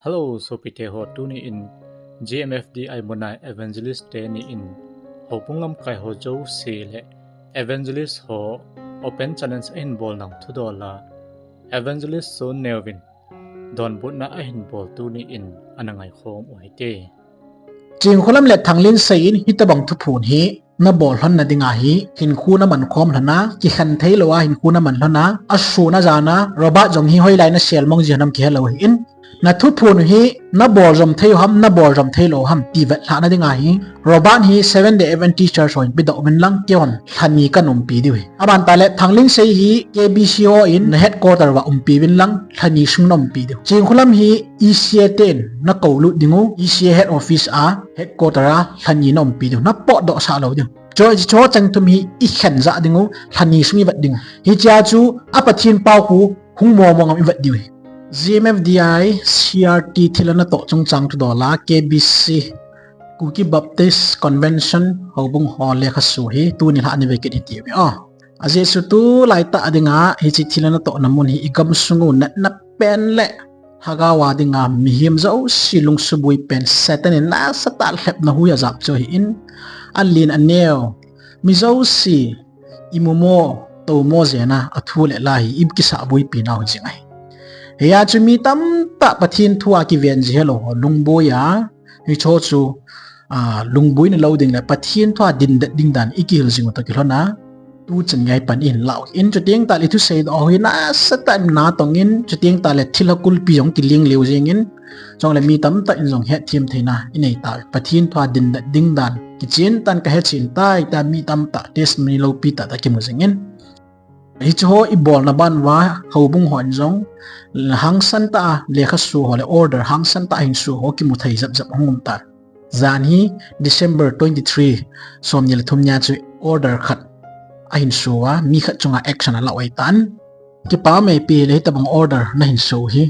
Hello, so pite ho tu ni in GMFDI Monai Evangelist Day ni in ho pungam kai ho jo se le Evangelist ho Open Challenge in bol nang thu dola Evangelist so Nevin don but na a hin bol tu ni in anangai khom oi te Jing khulam le thanglin sein hitabang thu phun hi na bol hon na dinga hi hin khu na man khom hlana ki khan thei lowa hin khu na man hlana asu na jana roba jong hi hoi lai na sel mong jinam ki helo in na thu phun hi na bol jom thei ham na bol jom thei lo ham ti vet hla na dinga hi roban hi 7 day event teacher soin bi do min lang kyon khani kanum pi diwi aban ta le thanglin sei hi KBCO in na headquarter wa pi win lang khani sungnom pi diw jing khulam hi ECA 10 na kawlu dingu ECA head office a headquarter a khani nom pi diw na po do sa lo diw cho chang tum hi I khen za dingu khani sungi vat ding hi cha chu apathin pau ku hung mo mo ngam vat diwi GMFDI CRT thilana to chungchang tu dola KBC Kuki Baptist Convention hobung hole khasu hi tu ni la ni veket hi tiwi aje su tu lai ta adinga hi chi thilana to namun hi igam sungu na pen le hagawa dinga mihim zo silung subui pen setan na satal khep na hu ya zap cho hi in alin aneo mizo si imumo to mo zena athule la hi ibkisa bui pinaw jingai heya chumi tam ta pathin thua ki ven ji hello lungbo ya hi cho chu lungbui na loading la pathin thua ding dan ikil jingo to kilona tu chen ngai pan in lau in chuting ta li thu sei do hi na satam na tongin chuting ta le thilakul pi jong kiling leu jingin jong le mi tam ta in jong he thim theina inei ta pathin thua ding dan ki chin tan ka he chin tai ta mi tam ta test mi lo pi ta ki mu jingin hi cho I bol na ban wa hobung hon jong hang san ta le kha su ho le order hang san ta hin su ho ki mu thai zap hongum ta zan hi December 23 som ni le thum nya chu order khat a hin su wa mi khat chunga action ala oi tan ki pa me pi le ta bang order na hin su hi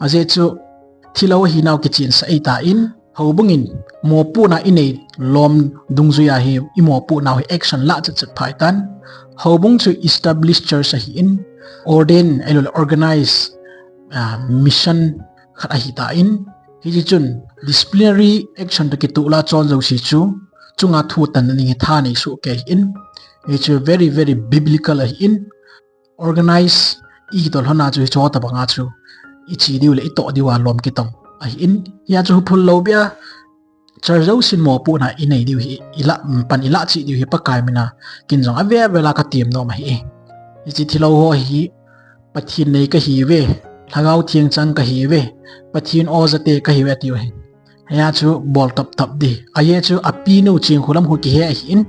aje chu thilo hi naw ki chin sa ita in hobungin mo pu na inei lom dungzuya hi I mo pu na hi action la chat phai tan hobung chu establish church hi in ordain elol organize mission khat a hi ta in hi chun disciplinary action to ki tu la chon zo si chu chunga thu tan ni tha nei su ke in it's very very biblical in organize I tol hona chu cho ta banga chu ichi diu le to diwa lom ki tong a in ya chu phul lo bia charzo sin mo pu na inei diu hi ila pan ila chi diu hi pakai mina kin jong ave vela ka tim no ma hi ichi thilo ho hi pathin nei ka hi ve thagau thiang chang ka hi ve pathin o zate ka hi ve tiu hi ya chu bol tap di aye chu api no ching khulam hu ki he in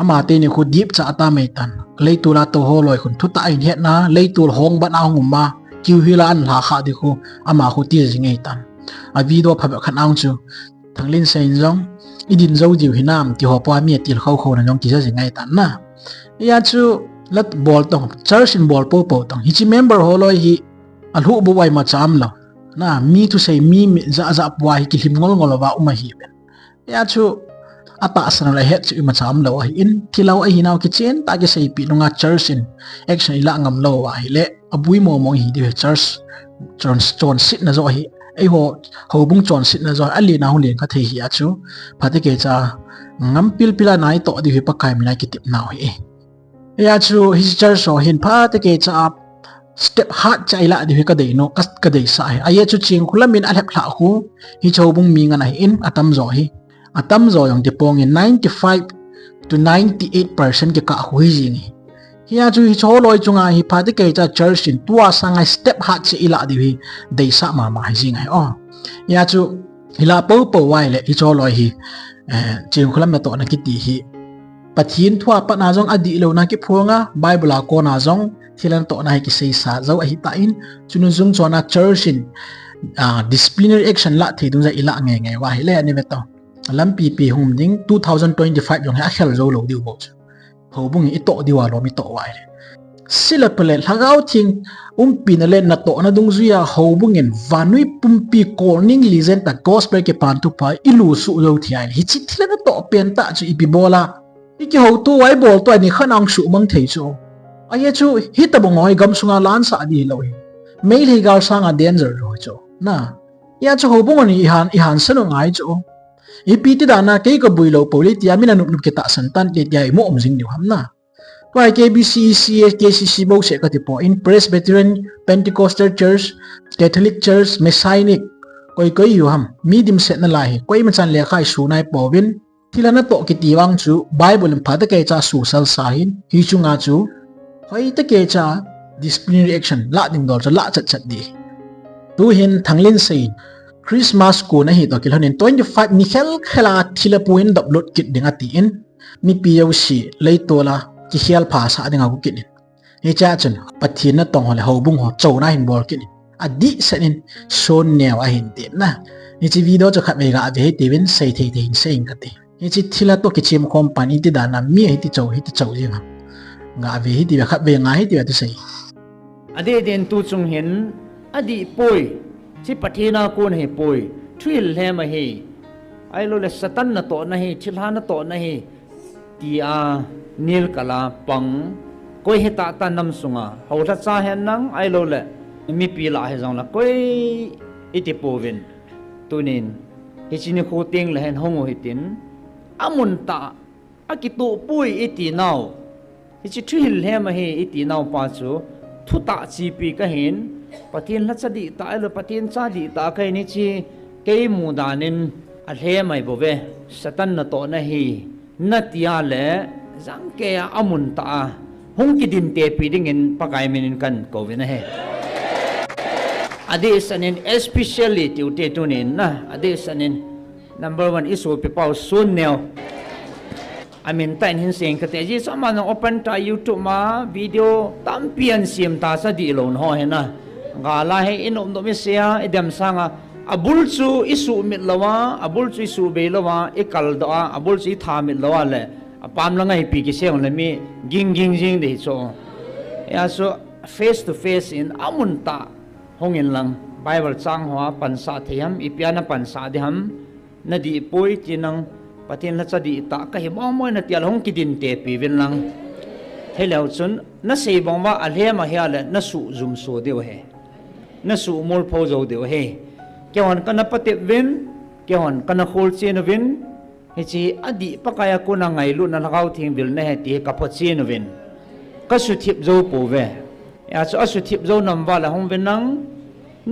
ama te ni khu deep cha ata mai tan leitula to ho loi khun thuta in het na leitul hong ba na ngum ma kiu hila an la kha di khu ama khu ti jingei tan a video pha khan ang chu thanglin sein jong idin zo diu hinam ti ho pa mi til khau khau na jong ki ja jingei tan na ya chu lat bol tong church in bol po tong hi chi member ho loi hi alhu bu wai ma cham lo na mi to say mi za wa hi ki him ngol wa uma hi ben ya chu ata asana la het chu ma cham lo hi in thilau a hi naw ki chen ta ki sei pi lunga church in action ila ngam lo wa hi le abui mo mong hi di church chon sit na zo hi ai ho bung chon sit na zo ali na hu len ka the hi a chu phate ke cha ngam pila nai to di hi pakai mi nai ki tip naw hi ya chu his church so hin phate ke cha step hat cha ila di hi ka dei no ka dei sa hi aye chu ching khulamin a lek hla hu hi cho bung mi nga na hi in atam zo hi atam zo yang ti pong in 95 to 98% ke ka hui jing hiya chu hi cho loi chunga hi phati ke cha church in tua sanga step hat che ila di hi dei sa ma jing ai ya chu hila po wai le hi cho loi hi ching khulam na to na ki ti hi pathin thua pa na jong adi lo na ki phonga bible ko na jong thilan to na hi ki sei sa zo a hi ta in chunu jung chona church in disciplinary action la the dung za ila nge wa hi le ani ve to lampi pi hum ding 2025 yong ha khel zo lo diu bo hobung I to diwa lo mi to wai sila pele lagau thing pin le na to na dung zuya hobung in vanui pumpi corning lizen ta gospel ke pan tu pa ilu su lo thiai hi chi thile na to pen ta chu ipi bola iki ho tu wai bol to ni khanang su mang thei chu aye chu hitabong oi gam sunga lan sa di lo hi mail hi gal sanga danger ro chu na ya cho ho bong ni ihan sano ngai cho ipi ti dana ke ka builo poli ti amina nup nup kita santan ti ya mo omjing ni hamna why KBC KCC bo se ka ti po in Presbyterian Pentecostal Church Catholic Church Messianic koi yu ham medium set na lai koi man chan le khai su nai povin thilana to ki tiwang chu Bible phada ke cha su sal sahin hi chunga chu hoi ta ke cha disciplinary action la ding dor cha la chat di tu hin thanglin sei Christmas ko na hi to kilhonin 25 ni khela thila puin download kit dinga ti in ni POC leitola ki hial pha sa dinga ku kit ni cha chen pathin na tong hole hobung ho chona hin bol kit adi sanin son neo a hin te na ni chi video cho khat me ga ve te win sei thei thei sei ka te ni chi thila to ki chim company ti da na mi hi ti chau jing nga ve hi ti ba khat ve nga hi ti ba ti sei adi den tu chung hin adi poi chi pathina kon he poi thil he ma he ai lo le satan na to na he thilha na to na he ti a nil kala pang koi he ta nam sunga ho tha cha hen nang ai lo le mi pi la he jong la koi iti povin tunin hi chini khu ting le hen hongo hitin amun ta akitu pui iti naw hi chi thil he ma he iti naw pa chu thu ta chi pi ka hin pathin la chadi ta lo pathin cha di ta kai ni chi ke mu danin a he mai bo ve satan na to na hi na tia le jang ke amun ta hong ki din te pi ding in pakai min kan ko ve na he adi sanin especially ti tunin na adi sanin number 1 isu pi pau sun neo I mean tan hin sing ka te ji sama no open ta YouTube ma video tampian sim ta sa di lon ho he na nga la he inom do mi sia edem sanga abul chu isu mit lawa abul chu isu be lawa ikal do abul chu tha mit lawa le apam la ngai pi ki se on le mi ging jing de so ya so face to face in amun ta hongin lang Bible chang hoa pansa thiam ipiana pansa de ham nadi poi chinang patin la chadi ta ka hi moi na tial hong ki din te pi vin lang hello chun na sei bong wa alhema hiale na su zum so de he na su mol pho zo de he kewon kana pate vin kewon kana khol chen vin he chi adi pakaya ko na ngai lu na lagaw thing bil na he ti ka pho chen vin ka su thip zo po ve ya so su thip zo nam wa la hong vin nang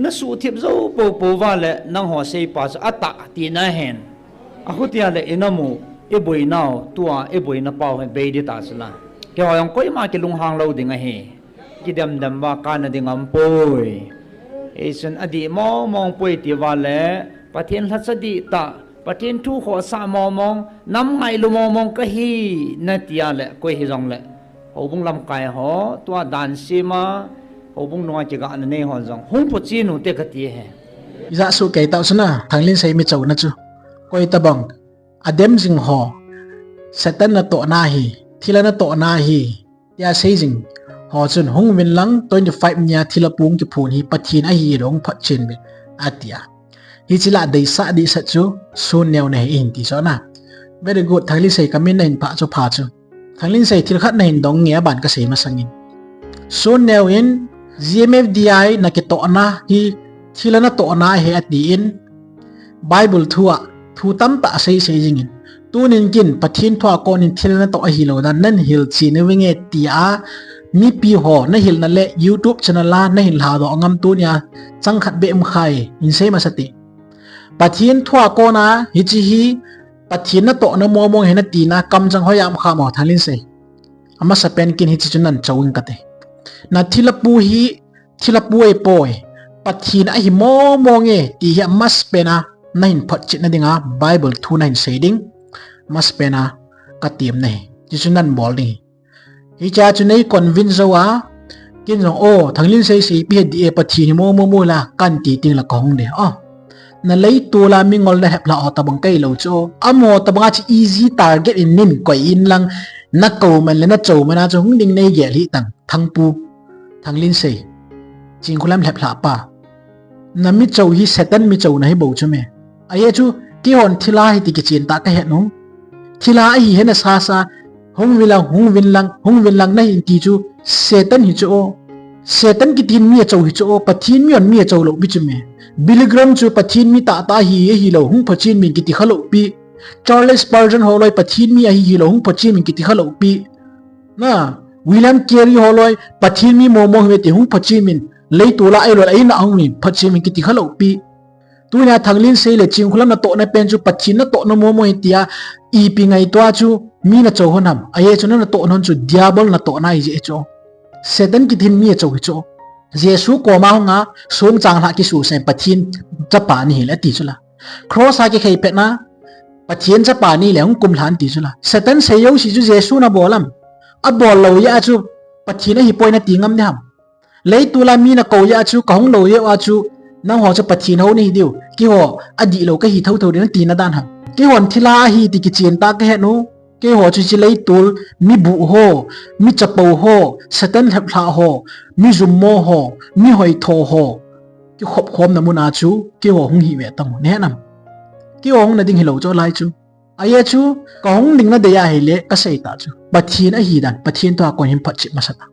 na su thip zo po wa le nang ho sei pa ata ti na hen akutia le inamu iboi naw tua iboi na pau be di ta sala ke hoyong koi ma ke lung hang lo dinga he ki dam wa kana dingam poi esun adi mong poi ti wa le pathin la chadi ta pathin thu kho sa mong nam ngai lu mong ka hi na tia le koi hi jong le hobung lam kai ho tua dan sima hobung no ki ga an ne ho jong hung pho chi nu te ka ti he za su ke ta suna thanglin sei mi chau na chu koi tabang adem jing ho satan na to na hi thila na to na hi ya sei jing ho chun hung win lang 25 nya thila pung ki phun hi pathin a hi rong phat chin be atia hi chila dei sa di sa chu sun neu ne in ti so na very good thanglin sei kamin na in pa chu pha chu thanglin sei thil khat na in dong nge ban ka sei ma sangin sun neu in GMFDI na ki to na hi thila na to na he ati in Bible thua thu tam ta sei jingin tunin kin pathin thwa konin thilna to a hilo dan nan hil chi ne winge tia mi pi ho na hil na le YouTube channel la na hil ha do ngam tu nya chang khat be em khai in sei ma sati pathin thwa ko na hi chi hi pathin na to na mo mong he na ti na kam jang hoyam kha mo thalin sei ama sa pen kin hi chi chunan chawin kate na thilapu e poi pathin a hi mo nge ti hi mas pena nain phat chit na dinga Bible thu nain shading mas pena katim nei jisunan bol ni hi cha chu nei convince wa kin jong o thanglin sei si pi di e pathi ni mo la kan ti ting la kong de na lei tu la mi ngol na hep la o tabang kai lo cho amo tabanga chi easy target in nin ko in lang na ko man le na chou mana chu hung ding nei ge li tang thangpu thanglin sei ching khulam hep la pa na mi chou hi satan mi chou na hi bo chu me aye chu ki hon thila hi ti ki chin ta ka he no thila hi he na sa hung win lang na hin ti chu satan hi chu Satan ki tin mi chau hi cho pathin mi on mi chau lo bi chume biligram chu pathin mi ta hi lo hung pachin min ki ti khalo pi Charles Spurgeon holoi pathin mi hi lo hung pachin min ki ti khalo pi na William Carey holoi pathin mi mo he ti hung pachin min lei tu la ai lo ai na ang ni pachin min ki ti khalo pi tu na thanglin sei le ching khulam na to na pen chu pathin na to na mo tia I pi ngai to chu mi na chau honam aye chu na to non chu diabol na to na I je cho Satan ki thin mi chau hi cho Jesu ko ma nga som chang ha ki su sen pathin cha pa ni le ti chula cross ha ki khei pe na pathin cha pa ni le hung kum than ti chula Satan se yo si chu Jesu na bolam a bol lo ya chu pathin hi poi na ti ngam ne ham lei tu la mi na ko ya chu ka hung lo ye wa chu na ho cha pathin ho ni diu ki ho adi lo ka hi thau thau ni ti na dan ham ki hon thila hi ti ki chen ta ka he no ke ho chu chi lei tul mi bu ho mi chapo ho Satan hep hla ho mi zum mo ho mi hoi tho ho ki khop khom na mun a chu ki ho hung hi we tang ne nam ki ho hung na ding hi lo cho lai chu aye chu ka hung ding na de ya hi le ka sei ta chu pathin a hi dan pathin to ko him phat chi ma sata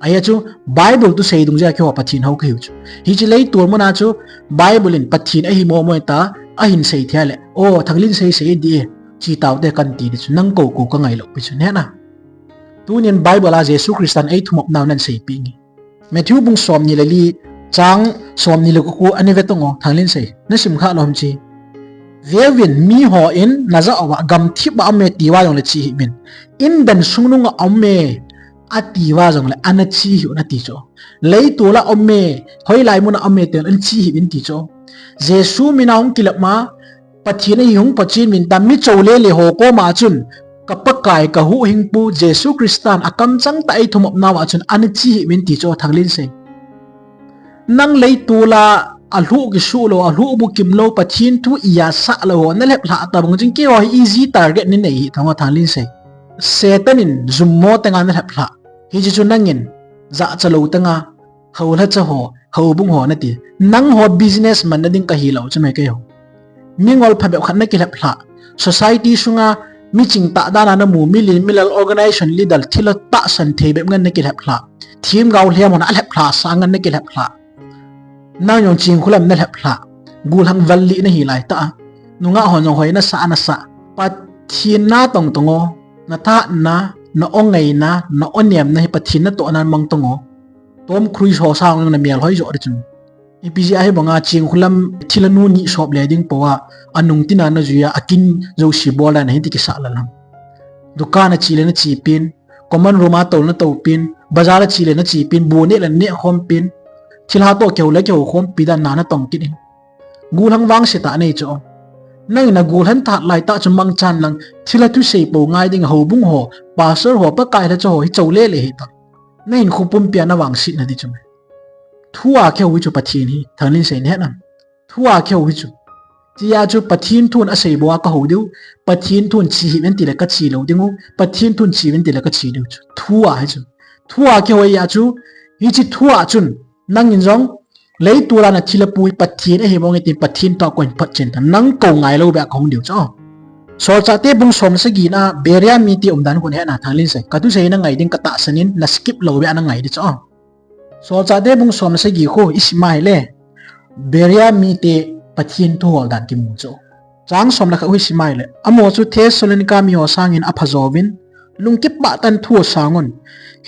aye chu Bible tu sei dung ja ki ho pathin ho ki chu hi chi lei tur mun a chu Bible in pathin a hi mo ta a hin sei thia le o thanglin sei di chi tau te kan ti ni chu nang ko ka ngai lo pi chu ne na tu nin Bible a Jesus Christian ai thumop naw nan sei pi ngi Matthew bung som ni le li chang som ni le ku ani ve tong thanglin sei na sim kha lom chi Vevin mi ho in na za awa gam thi ba me ti wa yong le chi min in ben sung nung amme a ti wa jong le an chi hu na ti cho lei tu la amme hoi lai mun amme te an chi hi bin ti cho Jesu mi na hong kilap ma pathin hi hung pachin min tam mi chole le ho ko ma chun kapakai ka hu hing pu Jesu Christian akam chang ta ai thumop na wa chun an chi hi min ti cho thanglin se nang lei tu la alhu ki su lo alhu bu kim lo pathin thu iya sa lo na lep la ta bang jing ki ho easy target ni nei thang thanglin se Satan in zum mo tanga na lep la hi ji chu nangin za chalo tanga ho la cha ho bung ho na ti nang ho business man na ding ka hi lo chame ke ho mingol phabe khan na ki lep la society sunga mi ching ta da na mu milal organization leader thila ta san thebe ngan na ki lep la thim gaw hliam on a lep la sa ngan na ki lep la na yong ching khulam na lep la gul hang valli na hi lai ta nunga hon yong hoi na sa pathin na tong tongo na ta na ongai na oniam na hi pathin na to nan mang tongo tom cruise ho sang na mial hoi jo de chun ipiji ai banga ching khulam thilanu ni shop le ding powa anung tina na juya akin zo si bola na hindi ki sa lalam dukan na chile na chi pin common room a tol na to pin bazar a chile na chi pin bu ne la ne khom pin thilha to keu le keu khom pi da na na tong kin gulang wang se ta nei cho nang na gulan ta lai ta chu mang chan lang thila tu sei po ngai ding ho bung ho pastor ho pa kai la cho hi chole le hi ta nain khupum pia na wang sit na di chu thua keu wi chu pathin hi thanglin sei ne nam thua keu wi chu chi ya chu pathin thun a sei bo ka ho diu pathin thun chi hi men ti la ka chi lo dingu pathin thun chi men ti la ka chi diu chu thua hai chu thua keu ya chu hi chi thua chun nang in jong lấy tu la na thila pui pathin e hemong ti pathin to koin phat chen ta nang ko ngai lo ba khong diu cho so cha te bung som se gi na beria mi ti dan ko ne na thanglin se ka tu se na ngai ding ka ta sanin na skip lo ba na ngai di cho so cha te bung som se gi ko ismai le beria mi te pathin to hol dan ki mu cho chang som la ka ismai le amo chu Thessalonica mi ho sangin a phazovin lungkip ba tan thu sangon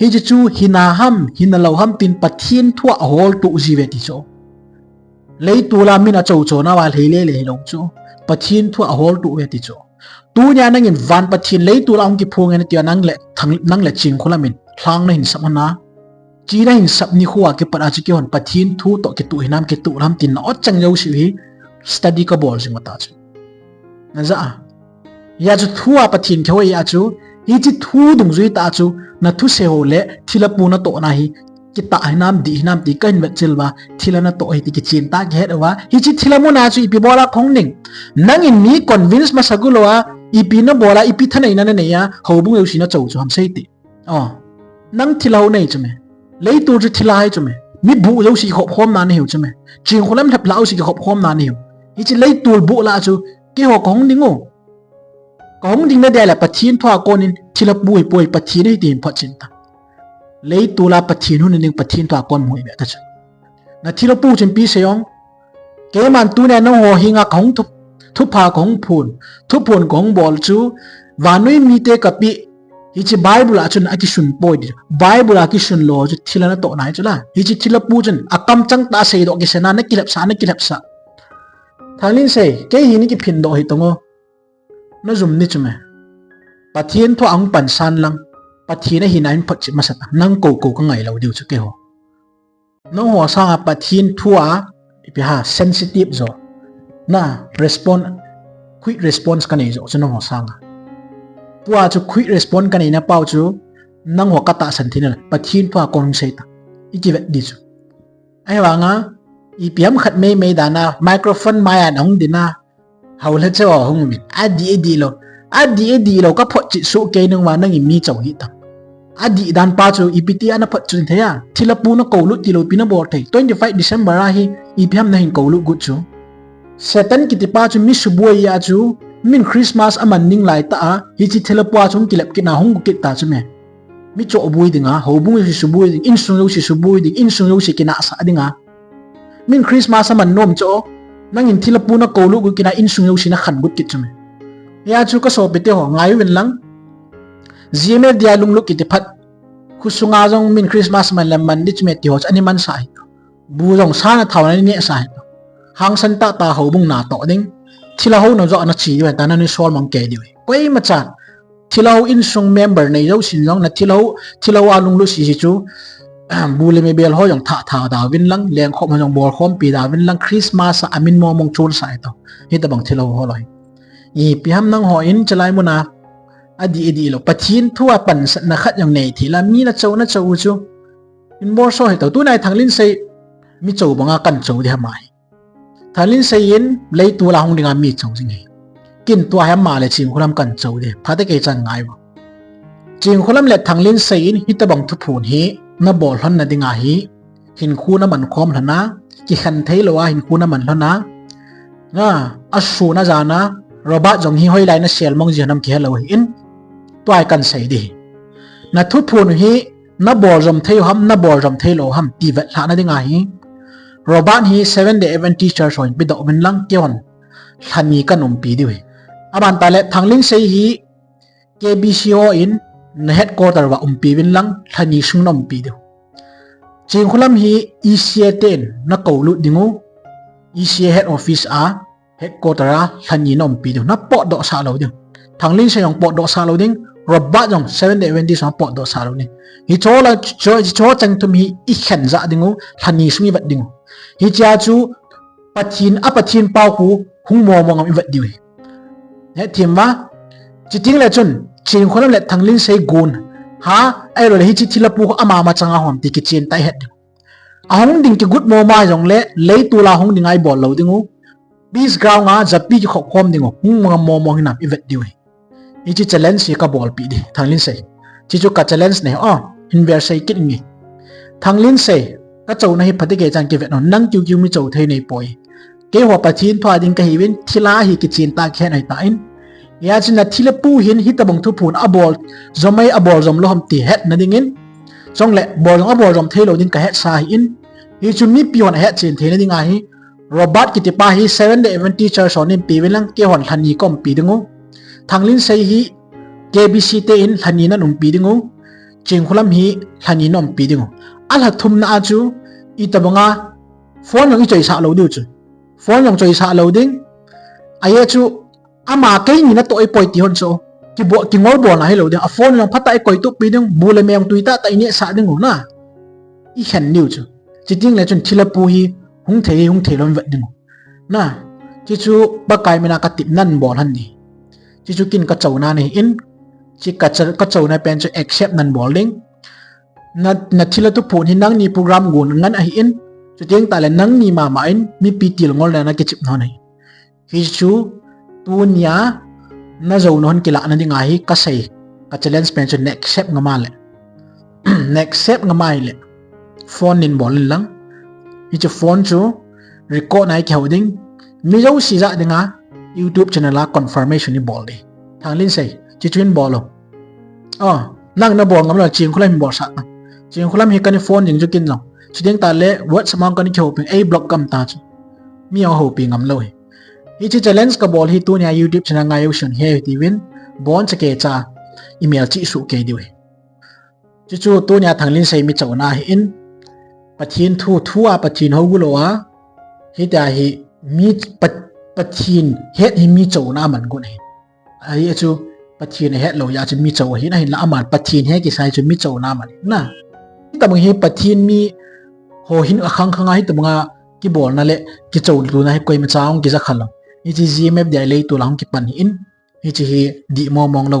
hi chu hinalo ham tin pathin thua hol tu jive ti cho lei tu la mina chau cho na wal hele le long cho pathin thua hol tu ve ti cho tu nya nang in van pathin lei tu la ong ki phung en ti nang le ching khulamin thlang na hin samana chi na hin sap ni khuwa ke para chi ki hon pathin thu to ke tu hinam ke tu ram tin na ot chang yo si hi study ka bol jing mata chu na za ya chu thua pathin khoi ya chu hi chi thu dung zui ta chu na thu se ho le thila pu na to na hi ki ta hinam di hinam ti kan vet chilwa thila na to hi ti ki chin ta ge wa hi chi thila mu na chu ipi bola khong ning nang in mi convince ma sagulowa ipi na bola ipi thanai na ne ya ho bu eu si na chau chu ham sei ti nang thila ho nei chume lei tu chu thila hai chume mi bu eu si khop khom na ne heu chume ching kholam thap lau si khop khom na ne heu hi chi lei tu bu la chu ki ho khong dingo kong ding na de la pathin thwa konin thila pui pathin ei tin phat chin ta lấy tu la pathin hun ning pathin to kon moi be ta cha na thilo pu chen pi seong ke man tu ne no ho hinga khong thu pha khong phun khong bol chu wa noi mi te ka pi hi chi bible a chun a ki sun poi di bible a ki sun lo chu thilana to nai chula hi chi thila pu chen akam chang ta sei do ki sena na kilap sa thalin se ke hi ni ki phin do hi tongo no zum ni chume pathian tho ang pan san lang pathina hi nain phat chi masata nang ko ka ngai lo diu chu ke ho no ho sa pathian thua pi ha sensitive zo na quick response ka nei zo chu no ho sa tua chu quick response ka nei na pau chu nang ho ka ta san thina pathian thua kong sei ta iki vet di chu ai wa nga i piam khat mei dana microphone maya nong dina haul he chaw hung mi adi lo ka phot chi su ke nang wa nang i mi chaw hi ta adi dan pa chu ipiti ana phat chun theya thilapu na kolu ti lo pina bor thei 25 December a hi i piam na hin kolu gu chu satan ki ti pa chu mi subuai ya chu min Christmas aman ning lai ta a hi chi thilapu a chung kilap ki na hung gu ki ta chu me mi cho bui dinga ho bung si subui ding in sung lo si subui ding in sung lo si kina sa dinga min Christmas aman nom cho nang in thilapu na kolu gu kina in sung lo si na khan gut ki chu me ya chu ka so pete ho ngai wen lang GMF dia lung lu ki ti phat khusunga jong min Christmas man lam man dich me ti ho ani man sai bu jong sa na thaw na ni sai hang san ta ho bung na to ding thila ho no zo na chi wen ta na ni sol mang ke di koi ma cha thila ho in sung member nei zo sin jong na thila ho alung lu si chu bu le me bel ho jong tha da win lang leng khom jong bor khom pi da win lang Christmas amin mo mong chul sai to hi ta bang thila ho loi i pi ham nang ho in chalai mu na adi lo pathin thua pan na khat yang nei thila mi na chau chu in bor so he to tu nai thanglin sei mi chau banga kan chau di hamai thanglin sei in lei tu la hong dinga mi chau jing he kin tua ha ma le ching khulam kan chau de phate ke chan ngai ba ching khulam le thanglin sei in hitabang thu phun hi na bol hon na dinga hi hin khu na man khom thana ki khan thei lo wa hin khu na man hlona na asu na jana roba jong hi hoi lai na sel mong ji nam ki hello hi in toai kan sei di na thu phun hi na bor jom thei ham na bor jom thei lo ham ti vet la na dinga hi roban hi 7 day event teacher soin bi do min lang keon thani kanum pi di we aban ta le thangling sei hi KBCO in na headquarter wa pi win lang thani sung nom pi di ching khulam hi ECA 10 na kolu dingu ECA head office a headquarter a thani nom pi di na po do sa lo ding thangling sei yong po do sa lo ding robba jong 7 day event teacher po do sa lo ni hi chola cho chang tum hi I khen za dingu thani sungi vat dingu hi cha chu pathin pau ku hung mo ngam I vat diwi he thimwa chiting le chun chin kholam le thanglin sei gun ha ai ro le hi chi thilapu ama ma changa hom ti ki chen tai het ahong ding ki good mo ma jong le tu la hong ding ai bol lo dingu bis ground nga japi ki khom dingu hung ngam mo hinam I vat diwi hi chi challenge si ka bol pi di thanglin sei chi chu ka challenge ne inver sei kit ngi thanglin sei ka chau na hi phati ke chang ki vet no nang kyu mi chau thei nei poi ke ho pathin thwa ding ka hi win thila hi ki chin ta khen ai ta in ya chin na thila pu hin hi tabang thu phun abol zomai abol zom lo ham ti het na ding in chong le bol abol zom thei lo ding ka het sa hi in hi chu mi pion het chin thei na ding a hi robot ki ti pa hi 7 day event teacher sonin pi win lang ke hon thani kom pi dingu thanglin sei hi KBC te in thani na num pi dingu ching khulam hi thani nom pi dingu al hathum na chu I tabanga phone yong I choi sa lo diu chu phone yong choi sa lo ding aye chu ama ke ni na to I poi ti hon so ki ngol bo na hello ding a phone yong phata I koi tu pi ding bule me yong tuita ta ini sa ding na I khen niu chu chiting le chun thilapu hi hung thei lon vat ding na chi chu ba kai mena ka tip nan bol han ni chi chu kin ka chau na ni in chi ka chau na pen chu accept nan bol ding na thila tu phun hi nang ni program gun ngan a hi in chu teng ta le nang ni ma in mi pi til ngol na ke chip no nei hi chu tu nya na zo non kila na dinga hi ka sei ka challenge pen chu next step ngama le next step ngama le phone in bol lang hi chu phone chu record nai ke hoding mi zo si za dinga YouTube channel la confirmation ni bol de thanglin sei chi chuin bol lo nang na bol ngam la chim khulai bol sa jing khulam hi kan phone jing jukin long chideng ta le what samang kan kheu ping a block kam ta chu mi ho pi ngam lo hi chi challenge ka bol hi tu nya YouTube chana nga yu shun he ti win bon che ke cha email chi su ke diwe chu chu tu nya thanglin sei mi chawna hi in pathin thua pathin ho gulowa hi ta hi mi pathin het hi mi chawna man gun hi ai chu pathin het lo ya chu mi chaw hi na hin la aman pathin he ki sai chu mi chawna man na ta mong hi pathin mi ho hin akhang khanga hi ta mga ki bol na le ki chaw lu na hi koi ma chaung ki za khalang hi chi GMF dai le tu lang ki pan hi in hi chi hi di mo mong lo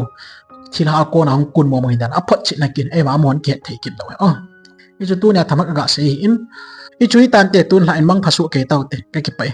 thil ha ko na hong kun mo mo hin dan aphot chi na kin e ma mon ke thei kin lo hi chu tu nya thamak ga se hi in i chui tan te tun la in mang phasu ke tau te ka ki pai